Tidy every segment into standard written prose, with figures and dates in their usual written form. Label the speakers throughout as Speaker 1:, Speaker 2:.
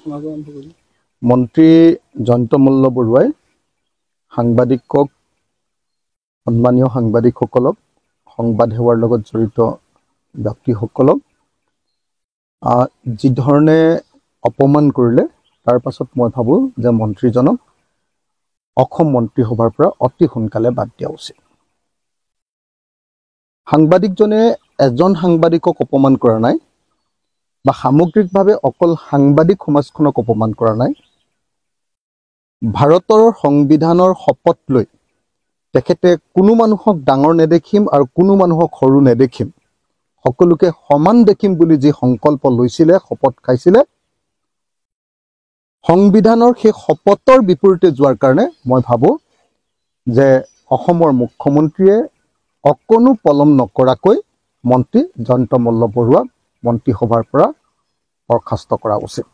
Speaker 1: মন্ত্ৰী জয়ন্ত মল্ল বৰুৱাই সাংবাদিকক সন্মানীয় সাংবাদিকসকলক সংবাদ সেৱাৰ লগত জড়িত ব্যক্তিসকলক যি ধৰণে অপমান কৰিলে তাৰ পাছত মই ভাবো যে মন্ত্ৰীজনক অসম মন্ত্ৰীসভাৰ পৰা অতি সোনকালে বাদ দিয়া উচিত। সাংবাদিকজনে এজন সাংবাদিকক অপমান কৰা নাই বা সামগ্ৰিকভাৱে অকল সাংবাদিক সমাজখনক অপমান কৰা নাই। ভাৰতৰ সংবিধানৰ শপত লৈ তেখেতে কোনো মানুহক ডাঙৰ নেদেখিম আৰু কোনো মানুহক সৰু নেদেখিম, সকলোকে সমান দেখিম বুলি যি সংকল্প লৈছিলে, শপত খাইছিলে, সংবিধানৰ সেই শপতৰ বিপৰীতে যোৱাৰ কাৰণে মই ভাবো যে অসমৰ মুখ্যমন্ত্ৰীয়ে অকণো পলম নকৰাকৈ মন্ত্ৰী জয়ন্ত মল্ল বৰুৱাক মন্ত্ৰীসভাৰ পৰা বৰ্খাস্ত কৰা উচিত।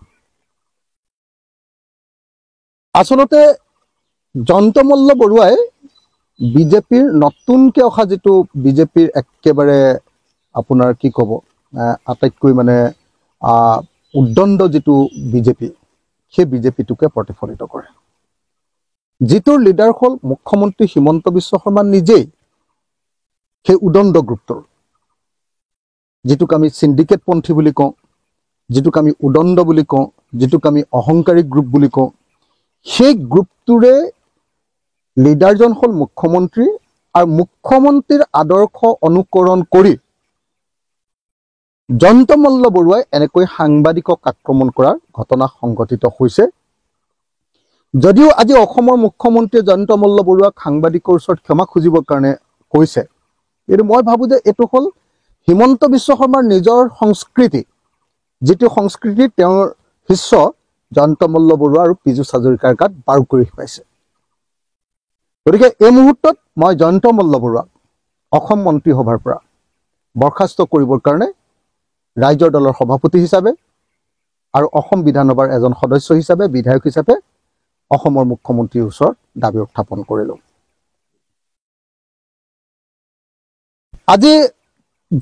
Speaker 1: আচলতে জয়ন্ত মল্ল বৰুৱাই বিজেপিৰ নতুনকে অহা যিটো বিজেপিৰ একেবাৰে আপোনাৰ কি ক'ব আটাইতকৈ মানে উদ্দণ্ড যিটো বিজেপি, সেই বিজেপিটোকে প্ৰতিফলিত কৰে। যিটোৰ লিডাৰ হ'ল মুখ্যমন্ত্ৰী হিমন্ত বিশ্ব শৰ্মা নিজেই সেই উদণ্ড গ্ৰুপটোৰ, যিটোক আমি চিণ্ডিকেটপন্থী বুলি কওঁ, যিটোক আমি উদণ্ড বুলি কওঁ, যিটোক আমি অহংকাৰী গ্ৰুপ বুলি কওঁ, সেই গ্ৰুপটোৰে লিডাৰজন হ'ল মুখ্যমন্ত্ৰী আৰু মুখ্যমন্ত্ৰীৰ আদৰ্শ অনুকৰণ কৰি জয়ন্ত মল্ল বৰুৱাই এনেকৈ সাংবাদিকক আক্ৰমণ কৰাৰ ঘটনা সংঘটিত হৈছে। যদিও আজি অসমৰ মুখ্যমন্ত্ৰীয়ে জয়ন্ত মল্ল বৰুৱাক সাংবাদিকৰ ওচৰত ক্ষমা খুজিবৰ কাৰণে কৈছে, কিন্তু মই ভাবো যে এইটো হ'ল হিমন্ত বিশ্ব শৰ্মাৰ নিজৰ সংস্কৃতি, যিটো সংস্কৃতি তেওঁৰ শিষ্য জয়ন্ত মল্ল বৰুৱা আৰু পীযুষ হাজৰিকাৰ গাত বাৰ কৰি পাইছে। গতিকে এই মুহূৰ্তত মই জয়ন্ত মল্ল বৰুৱাক অসম মন্ত্ৰীসভাৰ পৰা বৰ্খাস্ত কৰিবৰ কাৰণে ৰাইজৰ দলৰ সভাপতি হিচাপে আৰু অসম বিধানসভাৰ এজন সদস্য হিচাপে, বিধায়ক হিচাপে অসমৰ মুখ্যমন্ত্ৰীৰ ওচৰত দাবী উত্থাপন কৰিলোঁ। আজি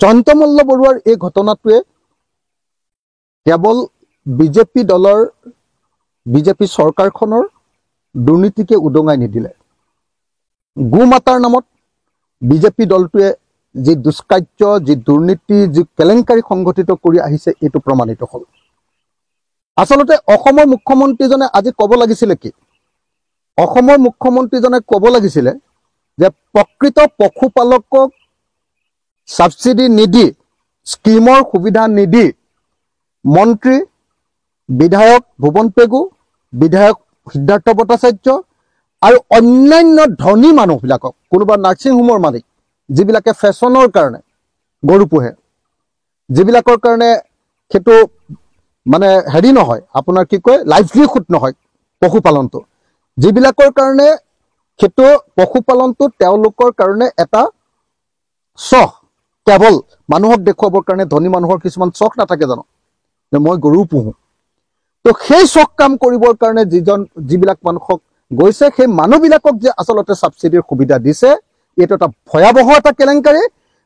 Speaker 1: জয়ন্ত মল্ল বৰুৱাৰ এই ঘটনাটোৱে কেৱল বিজেপি দলৰ, বিজেপি চৰকাৰখনৰ দুৰ্নীতিকে উদঙাই নিদিলে, গো মাতাৰ নামত বিজেপি দলটোৱে যি দুষ্কাৰ্য, যি দুৰ্নীতি, যি কেলেংকাৰী সংঘটিত কৰি আহিছে, এইটো প্ৰমাণিত হ'ল। আচলতে অসমৰ মুখ্যমন্ত্ৰীজনে আজি ক'ব লাগিছিলে কি? অসমৰ মুখ্যমন্ত্ৰীজনে ক'ব লাগিছিলে যে প্ৰকৃত পশুপালকক ছাবচিডি নিদি, স্কিমৰ সুবিধা নিদি মন্ত্ৰী, বিধায়ক ভুৱন পেগু, বিধায়ক সিদ্ধাৰ্থ ভট্টাচাৰ্য আৰু অন্যান্য ধনী মানুহবিলাকক, কোনোবা নাৰ্ছিং হোমৰ মালিক, যিবিলাকে ফেশ্বনৰ কাৰণে গৰু পোহে, যিবিলাকৰ কাৰণে সেইটো মানে হেৰি নহয়, আপোনাৰ কি কয় লাইভলিহুড নহয় পশুপালনটো, যিবিলাকৰ কাৰণে সেইটো পশুপালনটো তেওঁলোকৰ কাৰণে এটা চখ, কেৱল মানুহক দেখুৱাবৰ কাৰণে। ধনী মানুহৰ কিছুমান চখ নাথাকে জানো, যে মই গৰু পোহোঁ, তো সেই চখ কাম কৰিবৰ কাৰণে যিবিলাক মানুহক গৈছে, সেই মানুহবিলাকক যে আচলতে ছাবচিডিৰ সুবিধা দিছে, এইটো এটা ভয়াৱহ এটা কেলেংকাৰী।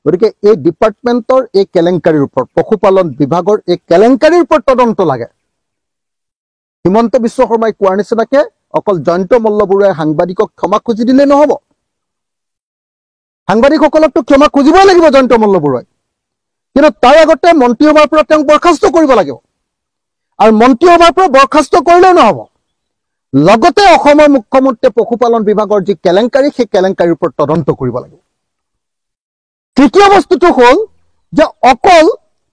Speaker 1: গতিকে এই ডিপাৰ্টমেণ্টৰ এই কেলেংকাৰীৰ ওপৰত, পশুপালন বিভাগৰ এই কেলেংকাৰীৰ ওপৰত তদন্ত লাগে। হিমন্ত বিশ্ব শৰ্মাই কোৱাৰ নিচিনাকে অকল জয়ন্ত মল্ল বৰুৱাই সাংবাদিকক ক্ষমা খুজি দিলে নহ'ব, সাংবাদিকসকলকতো ক্ষমা খুজিবই লাগিব জয়ন্ত মল্ল বৰুৱাই, কিন্তু তাৰ আগতে মন্ত্ৰীসভাৰ পৰা তেওঁক বৰ্খাস্ত কৰিব লাগিব। আৰু মন্ত্ৰীসভাৰ পৰা বৰ্খাস্ত কৰিলেও নহ'ব, লগতে অসমৰ মুখ্যমন্ত্ৰীয়ে পশুপালন বিভাগৰ যি কেলেংকাৰী, সেই কেলেংকাৰীৰ ওপৰত তদন্ত কৰিব লাগিব। তৃতীয় বস্তুটো হ'ল যে অকল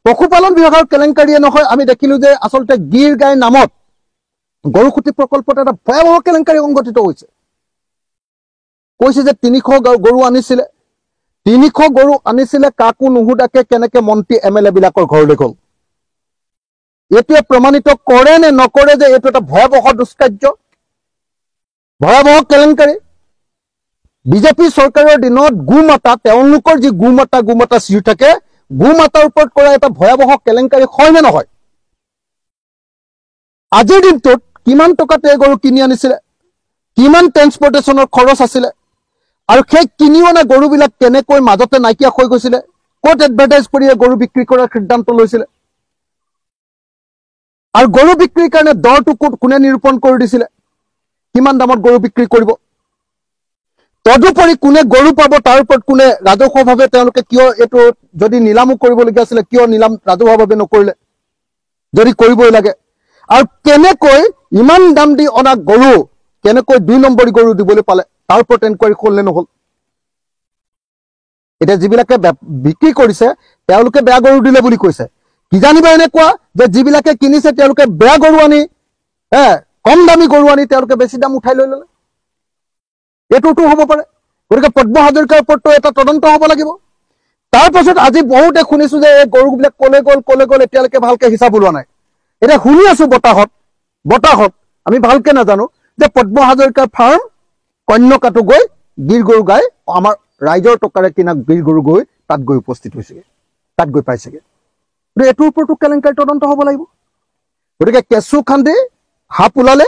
Speaker 1: পশুপালন বিভাগৰ কেলেংকাৰীয়ে নহয়, আমি দেখিলো যে আচলতে গীৰ গাইৰ নামত গৰুসুটি প্ৰকল্পত এটা ভয়াৱহ কেলেংকাৰী সংঘটিত হৈছে। কৈছে যে 300 গৰু আনিছিলে, 300 গৰু আনিছিলে, কাকো নুসুধাকে কেনেকে মন্ত্ৰী MLA বিলাকৰ ঘৰলৈ গ'ল। এইটোৱে প্ৰমাণিত কৰে নে নকৰে যে এইটো এটা ভয়াৱহ দুষ্কাৰ্য, ভয়াৱহ কেলেংকাৰী। বিজেপি চৰকাৰৰ দিনত গোমাতা, তেওঁলোকৰ যি গোমাতা চিঞৰি থাকে, গোমাতাৰ ওপৰত কৰা এটা ভয়াৱহ কেলেংকাৰী হয় নে নহয়? আজিৰ দিনটোত কিমান টকাতে এই গৰু কিনি আনিছিলে, কিমান ট্ৰেন্সপৰ্টেশ্যনৰ খৰচ আছিলে, আৰু সেই কিনি অনা গৰুবিলাক কেনেকৈ মাজতে নাইকিয়া হৈ গৈছিলে, ক'ত এডভাৰটাইজ কৰি গৰু বিক্ৰী কৰাৰ সিদ্ধান্ত লৈছিলে। আৰু গৰু বিক্ৰীৰ কাৰণে দৰটো কোনে নিৰূপণ কৰি দিছিলে, কিমান দামত গৰু বিক্ৰী কৰিব, তদুপৰি কোনে গৰু পাব তাৰ ওপৰত কোনে ৰাজহুৱাভাৱে তেওঁলোকে কিয় এইটো যদি নিলামো কৰিবলগীয়া আছিলে কিয় নিলাম ৰাজহুৱাভাৱে নকৰিলে, যদি কৰিবই লাগে। আৰু কেনেকৈ ইমান দাম দি অনা গৰু কেনেকৈ 2 নম্বৰী গৰু দিবলৈ পালে তাৰ ওপৰত এনকুৱাৰী হ'ল নে নহ'ল। এতিয়া যিবিলাকে বিক্ৰী কৰিছে তেওঁলোকে বেয়া গৰু দিলে বুলি কৈছে, কিজানিবা এনেকুৱা যে যিবিলাকে কিনিছে তেওঁলোকে বেয়া গৰু আনি কম দামী গৰু আনি তেওঁলোকে বেছি দাম উঠাই লৈ ল'লে, এইটোতো হ'ব পাৰে। গতিকে পদ্ম হাজৰিকাৰ ওপৰতো এটা তদন্ত হ'ব লাগিব। তাৰপাছত আজি বহুতে শুনিছো যে এই গৰুবিলাক কলে গ'ল এতিয়ালৈকে ভালকে হিচাপ ওলোৱা নাই। এতিয়া শুনি আছো বতাহত আমি ভালকে নাজানো যে পদ্ম হাজৰিকাৰ ফাৰ্ম কন্যকাটো গৈ গীৰ গৰু গাই আমাৰ ৰাইজৰ টকাৰে কিনা গীৰ গৰু গৈ তাত গৈ উপস্থিত হৈছেগে, তাত গৈ পাইছেগে। গতিকে এইটোৰ ওপৰতো কেলেংকাৰী তদন্ত হ'ব লাগিব। গতিকে কেঁচু খান্দি সাপ ওলালে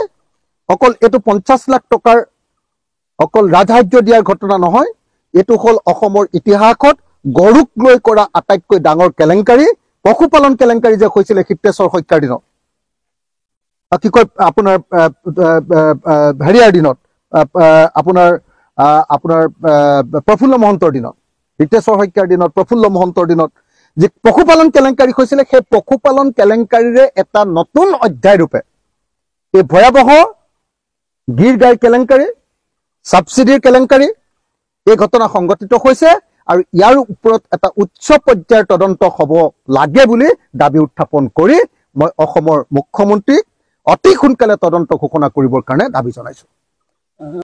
Speaker 1: অকল এইটো 50 লাখ টকাৰ অকল ৰাজসাহায্য দিয়াৰ ঘটনা নহয়, এইটো হ'ল অসমৰ ইতিহাসত গৰুক লৈ কৰা আটাইতকৈ ডাঙৰ কেলেংকাৰী। পশুপালন কেলেংকাৰী যে হৈছিলে হিতেশ্বৰ শইকীয়াৰ দিনত, কি কয় আপোনাৰ হেৰিয়াৰ দিনত আপোনাৰ প্ৰফুল্ল মহন্তৰ দিনত, হিতেশ্বৰ শইকীয়াৰ দিনত, প্ৰফুল্ল মহন্তৰ দিনত যি পশুপালন কেলেংকাৰী হৈছিলে, সেই পশুপালন কেলেংকাৰীৰে এটা নতুন অধ্যায় ৰূপে এই ভয়াৱহ গীৰ গাই কেলেংকাৰী, ছাবচিডিৰ কেলেংকাৰী এই ঘটনা সংঘটিত হৈছে। আৰু ইয়াৰ ওপৰত এটা উচ্চ পৰ্যায়ৰ তদন্ত হ'ব লাগে বুলি দাবী উত্থাপন কৰি মই অসমৰ মুখ্যমন্ত্ৰীক অতি সোনকালে তদন্ত ঘোষণা কৰিবৰ কাৰণে দাবী জনাইছো।